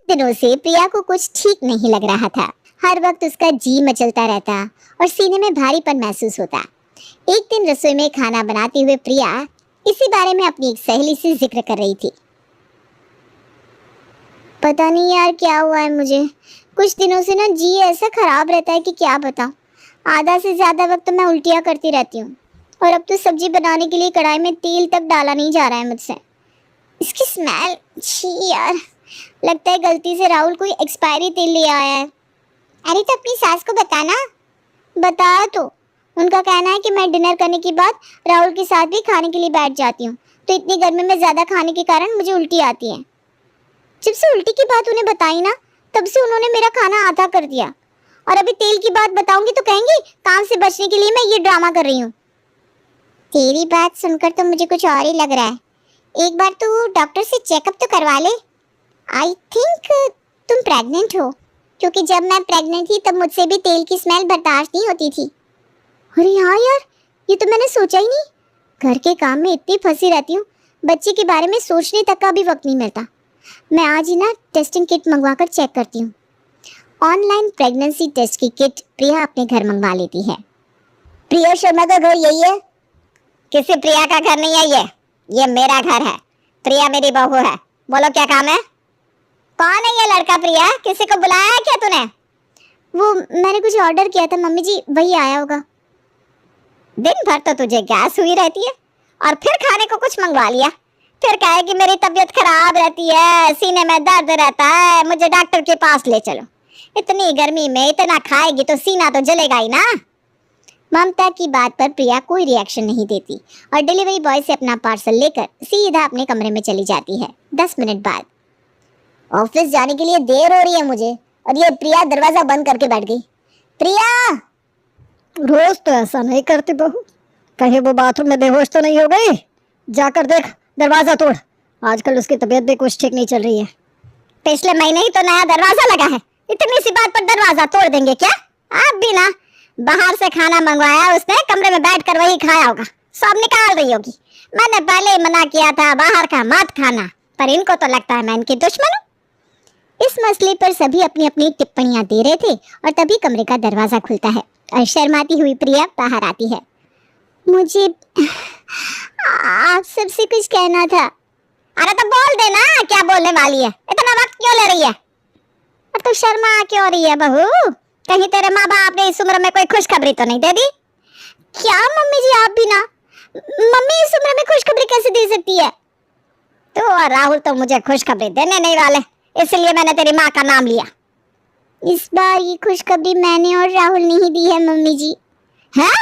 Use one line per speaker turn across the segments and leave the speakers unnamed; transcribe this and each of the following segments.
दिनों से प्रिया को कुछ ठीक नहीं लग रहा था। हर वक्त उसका जी मचलता रहता और सीने में भारीपन महसूस होता। एक दिन रसोई में खाना बनाते हुए प्रिया इसी बारे में अपनी एक सहेली से जिक्र कर रही थी। पता नहीं यार क्या हुआ है मुझे, कुछ दिनों से ना जी ऐसा खराब रहता है कि क्या बताऊं। आधा से ज्यादा वक्त तो मैं उल्टियां करती रहती हूँ और अब तो सब्जी बनाने के लिए कढ़ाई में तेल तक डाला नहीं जा रहा है मुझसे। इसकी स्मेल, छी यार, लगता है गलती से राहुल कोई एक्सपायरी तेल ले आया है। अरे तो अपनी सास को बताना। बताया तो, उनका कहना है कि मैं डिनर करने के बाद राहुल के साथ भी खाने के लिए बैठ जाती हूँ, तो इतनी गर्मी में ज्यादा खाने के कारण मुझे उल्टी आती है। जब से उल्टी की बात उन्हें बताई ना, तब से उन्होंने मेरा खाना आधा कर दिया। और अभी तेल की बात बताऊंगी तो कहेंगी काम से बचने के लिए मैं ये ड्रामा कर रही हूँ। तेरी बात सुनकर तो मुझे कुछ और ही लग रहा है। एक बार तो डॉक्टर से चेकअप तो करवा ले। आई थिंक तुम प्रेग्नेंट हो, क्योंकि जब मैं प्रेग्नेंट थी तब मुझसे भी तेल की स्मेल बर्दाश्त नहीं होती थी। अरे हाँ यार, ये तो मैंने सोचा ही नहीं। घर के काम में इतनी फंसी रहती हूँ, बच्चे के बारे में सोचने तक का भी वक्त नहीं मिलता। मैं आज ही ना टेस्टिंग किट मंगवाकर चेक करती हूँ। ऑनलाइन प्रेगनेंसी टेस्ट की किट प्रिया अपने घर मंगवा लेती है। प्रिया शर्मा का घर यही है? किसी प्रिया का घर नहीं है ये मेरा घर है। प्रिया मेरी बहू है। बोलो क्या काम है? कौन है ये लड़का प्रिया? किसी को बुलाया है क्या तूने? वो मैंने कुछ ऑर्डर किया था मम्मी जी, वही आया होगा। दिन भर तो तुझे गैस हुई रहती है और फिर खाने को कुछ मंगवा लिया। फिर कहे कि मेरी तबीयत खराब रहती है, सीने में दर्द रहता है, मुझे डॉक्टर के पास ले चलो। इतनी गर्मी में इतना खाएगी तो सीना तो जलेगा ही ना। ममता की बात पर प्रिया कोई रिएक्शन नहीं देती और डिलीवरी बॉय से अपना पार्सल लेकर सीधा अपने कमरे में चली जाती है। 10 मिनट बाद ऑफिस जाने के लिए देर हो रही है मुझे, और ये प्रिया दरवाजा बंद करके बैठ गई। प्रिया!
रोज तो ऐसा नहीं करती बहू, कहीं वो बाथरूम में बेहोश तो नहीं हो गई? जाकर देख, दरवाजा तोड़। आजकल उसकी तबीयत भी कुछ ठीक नहीं चल रही है।
पिछले महीने ही तो नया दरवाजा लगा है, इतनी सी बात पर दरवाजा तोड़ देंगे क्या? आप भी ना, बाहर से खाना मंगवाया उसने, कमरे में बैठकर वही खाया होगा, सब निकाल रही होगी। मैंने पहले ही मना किया था बाहर का मत खाना, पर इनको तो लगता है मैं इनकी दुश्मन हूँ। इस मसले पर सभी अपनी अपनी टिप्पणियां दे रहे थे और तभी कमरे का दरवाजा खुलता है और शर्माती हुई प्रिया बाहर आती है। मुझे आप सबसे कुछ कहना था। अरे तो बोल देना, क्या बोलने वाली है? इतना वक्त क्यों ले रही है? अब तो शर्मा क्यों रही है बहू? कहीं तेरे माँ बाप ने इस उम्र में कोई खुशखबरी तो नहीं दे दी? क्या मम्मी जी, आप भी ना। मम्मी इस उम्र में खुशखबरी कैसे दे सकती है? तो और राहुल तो मुझे खुशखबरी देने नहीं वाले, इसलिए मैंने तेरी माँ का नाम लिया। इस बार ये खुशखबरी मैंने और राहुल नहीं दी है मम्मी जी। हैं?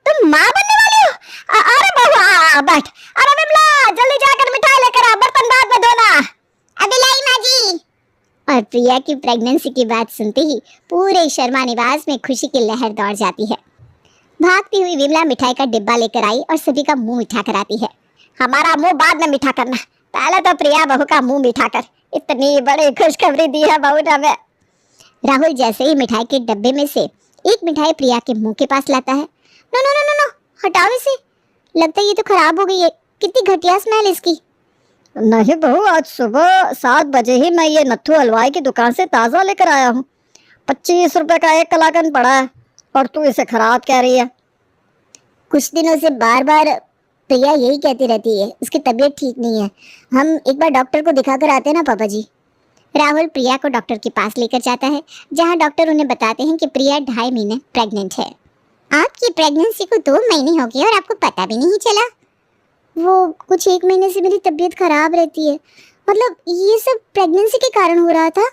तुम माँ बनने वाली हो? अरे बहू बैठ। अरे विमला, जल्दी जाकर मिठाई लेकर आ, बर्तन बाद में धोना। अभी लाई माँ जी। और प्रिया की प्रेगनेंसी की बात सुनते ही पूरे शर्मा निवास में खुशी की लहर दौड़ जाती है। भागती हुई विमला मिठाई का डिब्बा लेकर आई और सभी का मुंह मीठा कराती है। हमारा मुंह बाद में मीठा करना, पहले तो प्रिया बहू का मुंह मीठा कर। इतनी बड़ी खुशखबरी दी है बहू ने हमें। राहुल जैसे ही मिठाई के डब्बे में से एक मिठाई प्रिया के मुंह के पास लाता है। No no no no no, हटाओ इसे, लगता है ये तो खराब हो गई है। कितनी घटिया स्मेल इसकी।
नहीं बहू, आज सुबह 7 बजे ही मैं ये नत्थू हलवाई की दुकान से ताज़ा लेकर आया हूँ। 25 रुपए का एक कलाकंद पड़ा है और तू इसे खराब कह रही है।
कुछ दिनों से बार बार प्रिया यही कहती रहती है, उसकी तबीयत ठीक नहीं है। हम एक बार डॉक्टर को दिखा कर आते हैं ना पापा जी। राहुल प्रिया को डॉक्टर के पास लेकर जाता है, जहाँ डॉक्टर उन्हें बताते हैं कि प्रिया 2.5 महीने प्रेग्नेंट है। आपकी प्रेगनेंसी को 2 महीने हो गए और आपको पता भी नहीं चला? वो कुछ 1 महीने से मेरी तबीयत खराब रहती है। मतलब ये सब प्रेगनेंसी के कारण हो रहा था?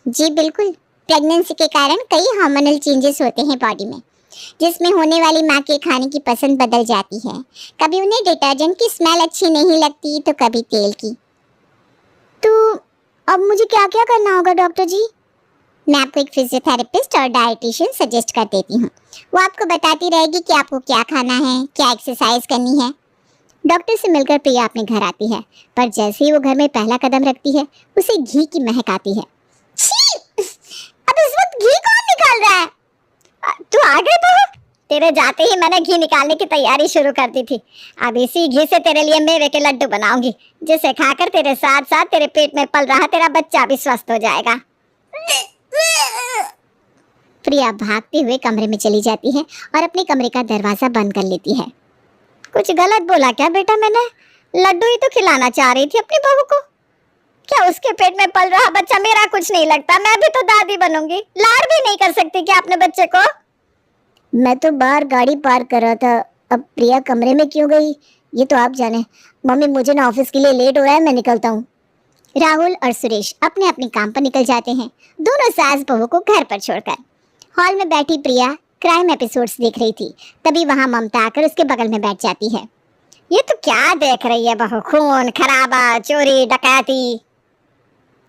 जी बिल्कुल, प्रेगनेंसी के कारण कई हार्मोनल चेंजेस होते हैं बॉडी में, जिसमें होने वाली माँ के खाने की पसंद बदल जाती है। कभी उन्हें डिटर्जेंट की स्मेल अच्छी नहीं लगती तो कभी तेल की। तो अब मुझे क्या क्या करना होगा डॉक्टर जी? मैं आपको एक फिजियोथेरेपिस्ट और डाइटिशियन सजेस्ट कर देती हूँ। वो आपको बताती रहेगी कि आपको क्या खाना है, क्या एक्सरसाइज करनी है। डॉक्टर से मिलकर प्रिया अपने घर आती है, पर जैसे ही वो घर में पहला कदम रखती है उसे घी की महक आती है। छी! अब इस वक्त घी कौन निकाल रहा है? तू आ गई बहू,
तेरे जाते ही मैंने घी निकालने की तैयारी शुरू कर दी थी। अब इसी घी से तेरे लिए मेवे के लड्डू बनाऊंगी, जिसे खाकर तेरे साथ साथ तेरे पेट में पल रहा तेरा बच्चा भी स्वस्थ हो जाएगा। प्रिया भागते हुए कमरे में चली जाती है और अपने कमरे का दरवाजा बंद कर लेती है। कुछ गलत बोला क्या बेटा मैंने? लड्डू ही तो खिलाना चाह रही थी अपनी बहू को। क्या उसके पेट में पल रहा बच्चा मेरा कुछ नहीं लगता? मैं भी तो दादी बनूंगी, लाड भी नहीं कर सकती क्या अपने बच्चे को? मैं तो बाहर गाड़ी पार्क कर रहा था, अब प्रिया कमरे में क्यों गई ये तो आप जाने। मम्मी मुझे ना ऑफिस के लिए लेट हो रहा है, मैं निकलता हूँ। राहुल और सुरेश अपने अपने काम पर निकल जाते हैं, दोनों सास बहू को घर पर छोड़कर। हॉल में बैठी प्रिया क्राइम एपिसोड्स देख रही थी, तभी वहां ममता आकर उसके बगल में बैठ जाती है। ये तो क्या देख रही है बहू? खून खराबा, चोरी डकैती।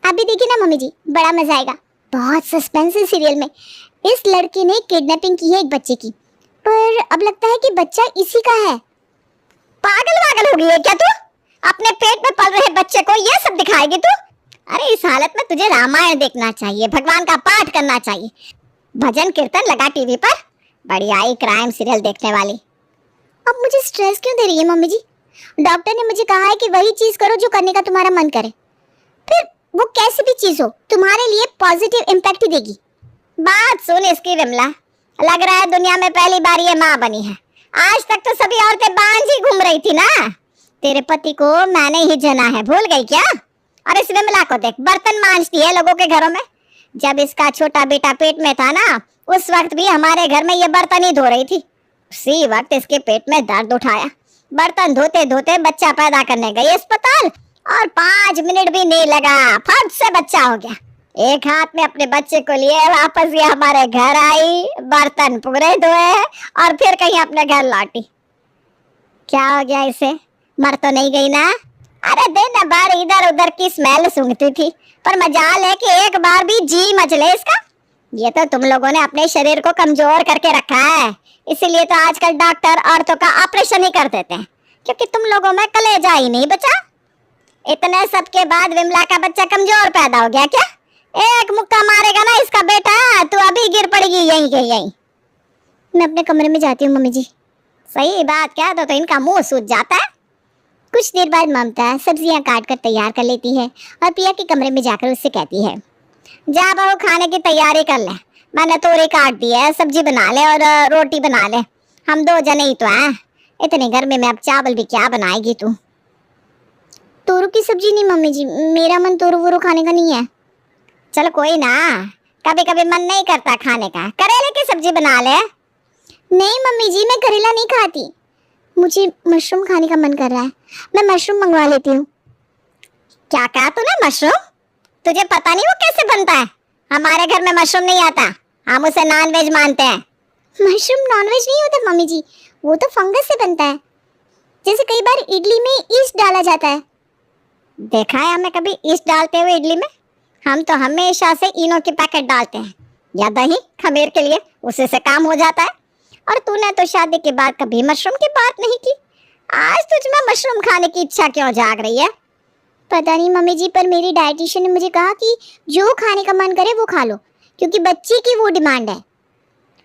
अभी देखिए ना मम्मी जी, बड़ा मजा आएगा। बहुत सस्पेंस है सीरियल में। इस लड़के ने किडनैपिंग की है एक बच्चे की, पर अब लगता है कि बच्चा इसी का है। पागल वागल हो गई है क्या तू? अपने पेट में पल रहे बच्चे को ये सब दिखाएगी तू? अरे इस हालत में तुझे रामायण देखना चाहिए, भगवान का पाठ करना चाहिए। भजन कीर्तन लगा टीवी पर, बड़ी आई क्राइम सीरियल देखने वाली। अब मुझे स्ट्रेस क्यों दे रही है मम्मी जी? डॉक्टर ने मुझे कहा है कि वही चीज करो जो करने का तुम्हारा मन करे, फिर वो कैसी भी चीज हो तुम्हारे लिए पॉजिटिव इम्पैक्ट ही देगी। बात सुन इसकी विमला, लग रहा है दुनिया में पहली बार ये माँ बनी है। आज तक तो सभी औरतें बांझ ही घूम रही थी ना। तेरे पति को मैंने ही जना है, भूल गई क्या? और इस विमला को देख, बर्तन मांजती है लोगों के घरों में। जब इसका छोटा बेटा पेट में था ना, उस वक्त भी हमारे घर में ये बर्तन ही धो रही थी। उसी वक्त इसके पेट में दर्द उठाया, बर्तन धोते धोते बच्चा पैदा करने गई अस्पताल, और 5 मिनट भी नहीं लगा, फट से बच्चा हो गया। एक हाथ में अपने बच्चे को लिए वापस ये हमारे घर आई, बर्तन पूरे धोए और फिर कहीं अपने घर लौटी। क्या हो गया इसे? मर तो नहीं गई ना? अरे दिन भर इधर उधर की स्मेल सूंघती थी, पर मजाल है कि एक बार भी जी मचले इसका। ये तो तुम लोगों ने अपने शरीर को कमजोर करके रखा है, इसीलिए तो आजकल डॉक्टर औरतों का ऑपरेशन ही कर देते हैं, क्योंकि तुम लोगों में कलेजा ही नहीं बचा। इतने सब के बाद विमला का बच्चा कमजोर पैदा हो गया क्या? एक मुक्का मारेगा ना इसका बेटा, तू अभी गिर पड़ेगी यहीं के यहीं। मैं अपने कमरे में जाती हूँ मम्मी जी। सही बात कह दो तो इनका मुंह सूज जाता है। कुछ देर बाद ममता सब्जियां काट कर तैयार कर लेती है और प्रिया के कमरे में जाकर उससे कहती है, जा बहू खाने की तैयारी कर ले, मैंने तोरी काट दी है, सब्जी बना ले और रोटी बना ले, हम 2 जने ही तो हैं। इतने गर्मी में अब चावल भी क्या बनाएगी तू? तोरू की सब्जी नहीं मम्मी जी, मेरा मन तोरू वोरू खाने का नहीं है। चल कोई ना, कभी कभी मन नहीं करता खाने का, करेले की सब्जी बना ले। नहीं मम्मी जी, मैं करेला नहीं खाती, मुझे मशरूम खाने का मन कर रहा है, मैं मशरूम मंगवा लेती हूँ। क्या कहा तूने? मशरूम? तुझे पता नहीं वो कैसे बनता है? हमारे घर में मशरूम नहीं आता, हम उसे नॉनवेज मानते हैं। मशरूम नॉनवेज नहीं होता मम्मी जी, वो तो फंगस से बनता है, जैसे कई बार इडली में ईस्ट डाला जाता है। देखा है हमें कभी ईस्ट डालते हुए इडली में? हम तो हमेशा से इनो के पैकेट डालते हैं या दही खमीर के लिए, उसी से काम हो जाता है। और तूने तो शादी के बाद कभी मशरूम की बात नहीं की, आज तुझ में मशरूम खाने की इच्छा क्यों जाग रही है? पता नहीं मम्मी जी, पर मेरी डाइटिशियन ने मुझे कहा कि जो खाने का मन करे वो खा लो, क्योंकि बच्चे की वो डिमांड है।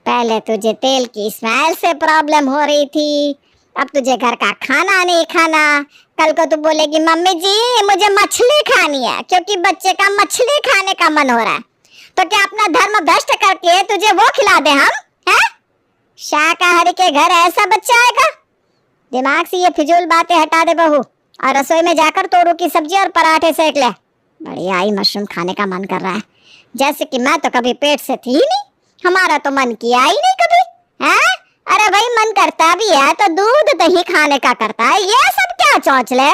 पहले तुझे तेल की स्मेल से प्रॉब्लम हो रही थी, अब तुझे घर का खाना नहीं खाना। कल को तू बोलेगी मम्मी जी मुझे मछली खानी है, क्योंकि बच्चे का मछली खाने का मन हो रहा है। तो क्या अपना धर्म भ्रष्ट करके तुझे वो खिला दे हम? हैं? शाकाहारी के घर ऐसा बच्चा आएगा? दिमाग से ये फिजूल बातें हटा दे बहू, और रसोई में जाकर तोरू की सब्जी और पराठे सेक ले। बढ़िया ही मशरूम खाने का मन कर रहा है, जैसे कि मैं तो कभी पेट से थी ही नहीं, हमारा तो मन किया ही नहीं कभी। हैं? अरे भाई मन करता भी है तो दूध दही खाने का करता है, ये सब क्या चौंचले?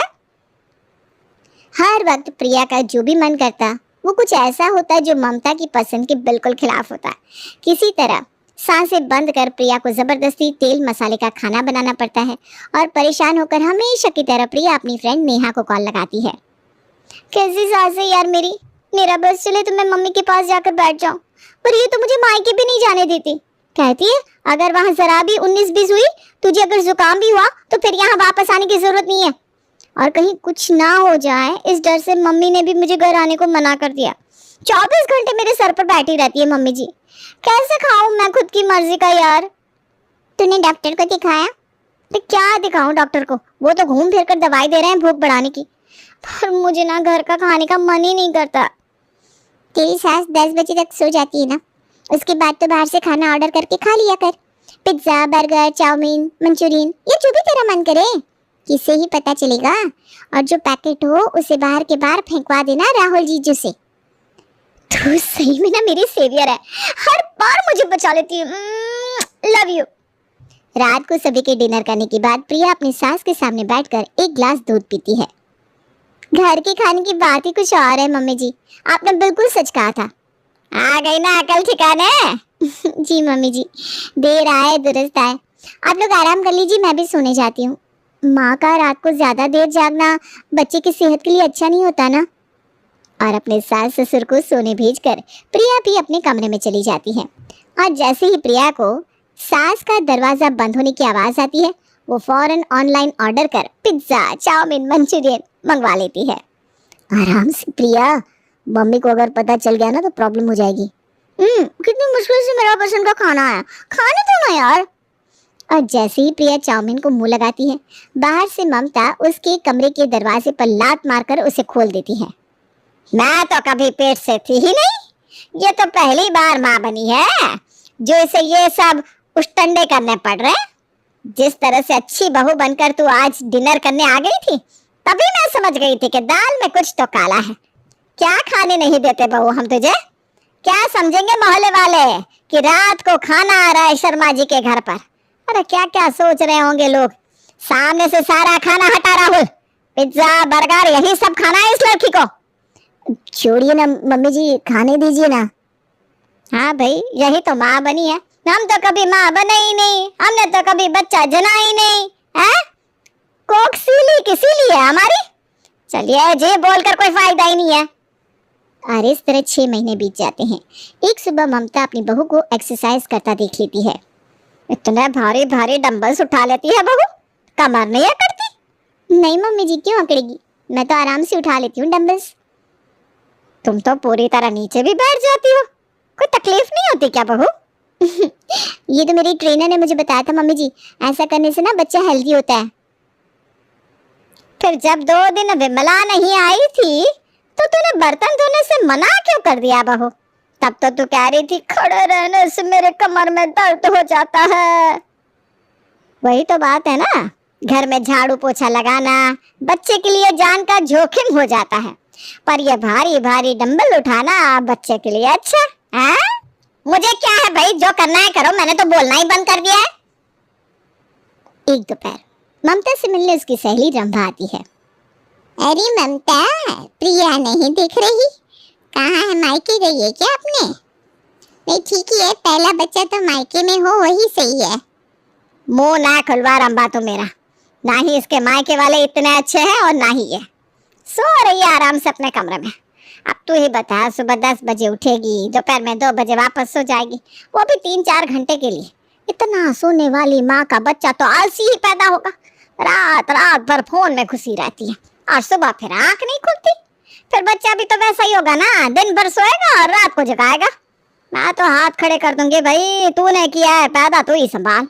हर वक्त प्रिया का जो भी मन करता वो कुछ ऐसा होता है जो ममता की पसंद के बिल्कुल खिलाफ होता है। किसी तरह सांसें बंद कर प्रिया को जबरदस्ती तेल मसाले का खाना बनाना पड़ता है, और परेशान होकर हमेशा की तरह प्रिया अपनी फ्रेंड नेहा को कॉल लगाती है। कैसी सास है यार मेरी, मेरा बस चले तो मैं मम्मी के पास जाकर बैठ जाऊं, पर ये तो मुझे मायके भी नहीं जाने देती। कहती है अगर वहां जरा भी 19-20 हुई, तुझे अगर जुकाम भी हुआ तो फिर यहाँ वापस आने की जरूरत नहीं है, और कहीं कुछ ना हो जाए इस डर से मम्मी ने भी मुझे घर आने को मना कर दिया। 24 घंटे मेरे सर पर बैठी रहती है मम्मी जी, कैसे खाऊं मैं खुद की मर्जी का यार?
तूने डॉक्टर को दिखाया?
तो क्या दिखाऊं डॉक्टर को, वो तो घूम फिर कर दवाई दे रहे हैं भूख बढ़ाने की, पर मुझे ना घर का खाने का मन ही नहीं करता।
तेरी सास 10 बजे तक सो जाती है ना, उसके बाद तो बाहर से खाना ऑर्डर करके खा लिया कर। पिज्जा, बर्गर, चाउमीन, मंचूरियन, ये जो भी तेरा मन करे। किसे ही पता चलेगा, और जो पैकेट हो उसे बाहर के बाहर फेंकवा देना राहुल जीजू से।
तू सही में ना मेरी सेवियर है, हर बार मुझे बचा लेती है। Love you.
रात को सभी के डिनर करने के बाद प्रिया अपनी सास के सामने बैठकर एक ग्लास दूध पीती है। घर के खाने की बात ही कुछ और है मम्मी जी, आपने बिल्कुल सच कहा था।
आ गई ना अकल ठिकाने?
जी मम्मी जी, देर आए दुरुस्त आए। आप लोग आराम कर लीजिए, मैं भी सोने जाती हूँ। माँ का रात को ज्यादा देर जागना बच्चे की सेहत के लिए अच्छा नहीं होता ना। और अपने सास ससुर को सोने भेजकर प्रिया भी अपने कमरे में चली जाती है। और जैसे ही प्रिया को सास का दरवाजा बंद होने की आवाज आती है, वो फौरन ऑनलाइन ऑर्डर कर पिज्जा, चाउमीन, मंचूरियन मंगवा लेती है। आराम से प्रिया, मम्मी को अगर पता चल गया ना तो प्रॉब्लम हो जाएगी। कितनी मुश्किल से मेरा पसंद का खाना आया, खाने दो ना यार। और जैसे ही प्रिया चाउमीन को मुंह लगाती है, बाहर से ममता उसके कमरे के दरवाजे पर लात मारकर उसे खोल देती है।
मैं तो कभी पेट से थी ही नहीं, ये तो पहली बार माँ बनी है जो इसे ये सब उष्टंडे करने पड़ रहे। जिस तरह से अच्छी बहू बनकर तू आज डिनर करने आ गई थी, तभी मैं समझ गई थी कि दाल में कुछ तो काला है। क्या खाने नहीं देते बहू हम तुझे? क्या समझेंगे मोहल्ले वाले कि रात को खाना आ रहा है शर्मा जी के घर पर? अरे क्या क्या सोच रहे होंगे लोग। सामने से सारा खाना हटा राहुल, पिज्जा, बर्गर, यही सब खाना है इस लड़की को।
छोड़िए ना मम्मी जी, खाने दीजिए ना।
हाँ भाई, यही तो माँ बनी है। हम तो कभी माँ बने ही नहीं, हमने तो कभी बच्चा जना ही नहीं है। कोक सीली किसी लिए है हमारी? चलिए जी, बोलकर कोई फायदा ही नहीं है।
और इस तरह 6 महीने बीत जाते हैं। एक सुबह ममता अपनी बहू को एक्सरसाइज करता देख लेती है।
इतने भारी भारी डंबल्स उठा लेती है बहू, कमर नहीं अकड़ती?
नहीं मम्मी जी, क्यों अकड़ेगी, मैं तो आराम से उठा लेती हूँ डंबल्स।
तुम तो पूरी तरह नीचे भी बैठ जाती हो, कोई तकलीफ नहीं होती क्या बहू?
ये तो मेरी ट्रेनर ने मुझे बताया था मम्मी जी, ऐसा करने से ना बच्चा हेल्दी होता है।
फिर जब 2 दिन विमला नहीं आई थी तो तूने बर्तन धोने से मना क्यों कर दिया बहू? तब तो तू कह रही थी खड़े रहने से मेरे कमर में दर्द हो जाता है। वही तो बात है ना, घर में झाड़ू पोछा लगाना बच्चे के लिए जान का जोखिम हो जाता है, पर ये भारी भारी डंबल उठाना बच्चे के लिए अच्छा है। मुझे क्या है भाई, जो करना है करो, मैंने तो बोलना ही बंद कर दिया है।
एक दोपहर ममता से मिलने उसकी सहेली रंभा आती है। अरे ममता, प्रिया नहीं दिख रही, कहाँ है, मायके गई है क्या आपने? नहीं ठीक ही है, पहला बच्चा तो मायके में हो वही सही है।
मुंह ना खुलवा रंभा तो मेरा, ना ही इसके मायके वाले इतने अच्छे हैं और ना ही ये। सो रही है आराम से अपने कमरे में। अब तू ही बता, सुबह 10 बजे उठेगी, दोपहर में 2 बजे वापस सो जाएगी, वो भी 3-4 घंटे के लिए। इतना सोने वाली माँ का बच्चा तो आलसी ही पैदा होगा। रात रात भर फोन में घुसी रहती है और सुबह फिर आंख नहीं खुलती। फिर बच्चा भी तो वैसा ही होगा ना, दिन भर सोएगा और रात को जगाएगा। मैं तो हाथ खड़े कर दूंगी भाई, तूने किया है पैदा, तू ही संभाल।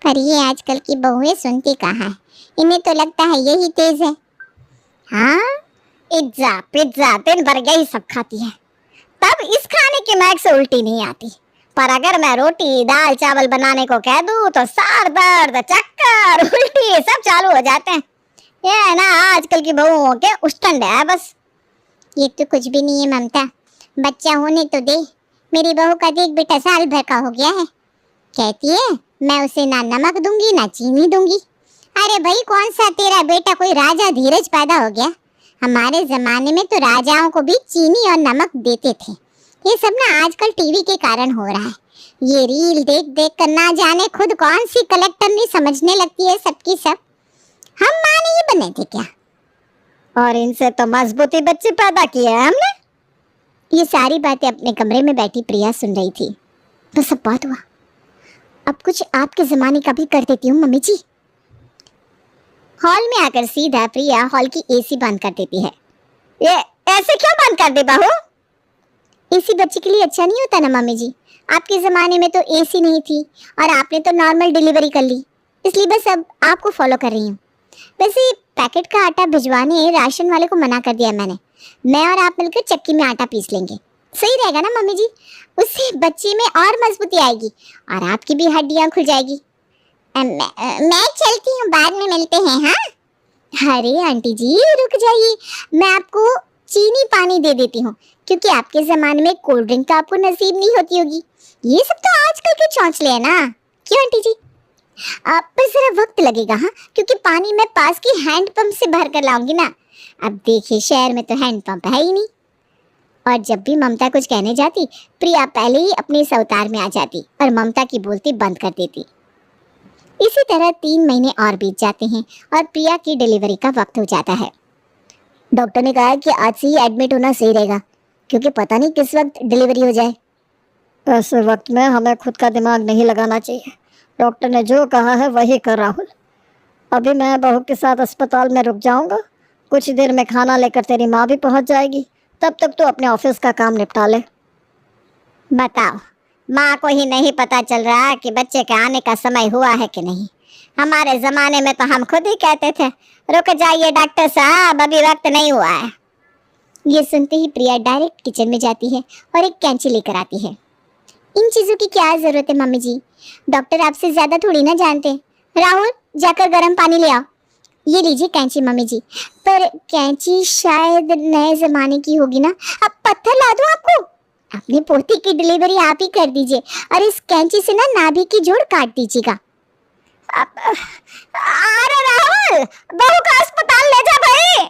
पर ये आजकल की बहुएं सुनती कहाँ है, इन्हें तो लगता है यही तेज है।
हाँ, पिज्जा पिज्जा दिन भर यही सब खाती है, तब इस खाने की महक से उल्टी नहीं आती। पर अगर मैं रोटी दाल चावल बनाने को कह दूं तो सार दर्द, चक्कर, उल्टी सब चालू हो जाते हैं। ये है ना आजकल की बहुओं के उष्टंड है बस।
ये तो कुछ भी नहीं है ममता, बच्चा होने तो दे। मेरी बहू का देख बेटा साल भर का हो गया है, कहती है मैं उसे ना नमक दूंगी ना चीनी दूंगी। अरे भाई, कौन सा तेरा बेटा कोई राजा धीरज पैदा हो गया? हमारे जमाने में तो राजाओं को भी चीनी और नमक देते थे। ये सब ना आजकल टीवी के कारण हो रहा है। ये रील देख देख कर ना जाने खुद कौन सी कलेक्टर नहीं समझने लगती है सबकी सब। हम माँ नहीं बने थे क्या?
और इनसे तो मजबूती बच्चे पैदा किए हैं हमने।
ये सारी बातें अपने कमरे में बैठी प्रिया सुन रही थी। तो सब बात हुआ, अब कुछ आपके जमाने का भी कर देती हूँ मम्मी जी। हॉल में आकर सीधा प्रिया हॉल की एसी बंद कर देती है।
ये ऐसे क्यों बंद कर दी बहू?
एसी बच्चे के लिए अच्छा नहीं होता ना मम्मी जी, आपके ज़माने में तो एसी नहीं थी और आपने तो नॉर्मल डिलीवरी कर ली, इसलिए बस अब आपको फॉलो कर रही हूँ। वैसे पैकेट का आटा भिजवाने राशन वाले को मना कर दिया मैंने। मैं और आप मिलकर चक्की में आटा पीस लेंगे, सही रहेगा ना मम्मी जी? उससे बच्चे में और मजबूती आएगी और आपकी भी हड्डियाँ खुल जाएगी। मैं चलती हूँ, बाद में मिलते हैं। हाँ, अरे आंटी जी रुक जाइए, मैं आपको चीनी पानी दे देती हूँ, क्योंकि आपके ज़माने में कोल्ड ड्रिंक तो आपको नसीब नहीं होती होगी। ये सब तो आजकल के चौंचले हैं ना, क्यों आंटी जी? आप पर जरा वक्त लगेगा, हाँ, क्योंकि पानी मैं पास की हैंड पंप से भर कर लाऊंगी ना। अब देखिए शहर में तो हैंड पंप है ही नहीं। और जब भी ममता कुछ कहने जाती, प्रिया पहले ही अपने इस अवतार में आ जाती और ममता की बोलती बंद कर देती। इसी तरह 3 महीने और बीत जाते हैं और प्रिया की डिलीवरी का वक्त हो जाता है। डॉक्टर ने कहा है कि आज से ही एडमिट होना सही रहेगा, क्योंकि पता नहीं किस वक्त डिलीवरी हो जाए।
ऐसे वक्त में हमें खुद का दिमाग नहीं लगाना चाहिए। डॉक्टर ने जो कहा है वही कर राहुल। अभी मैं बहू के साथ अस्पताल में रुक जाऊंगा, कुछ देर में खाना लेकर तेरी माँ भी पहुंच जाएगी, तब तक तो अपने ऑफिस का काम निपटा ले।
बताओ, माँ को ही नहीं पता चल रहा कि बच्चे के आने का समय हुआ है कि नहीं? हमारे ज़माने में तो हम खुद ही कहते थे, रुक जाइए डॉक्टर साहब, अभी वक्त नहीं हुआ है। ये सुनते ही प्रिया डायरेक्ट किचन में जाती है और एक कैंची लेकर आती है। इन चीज़ों की क्या ज़रूरत है मम्मी जी? डॉक्टर आपसे ज़्यादा थोड़ी ना जानते। राहुल, जाकर गर्म पानी ले आओ। ये लीजिए कैंची मम्मी जी। पर कैंची शायद नए ज़माने की होगी ना? अब पत्थर ला दूँ आपको? अपनी पोती की डिलीवरी आप ही कर दीजिए और इस कैंची से ना नाभि की जोड़ काट दीजिएगा। अरे राहुल, बहू का अस्पताल ले जा भाई।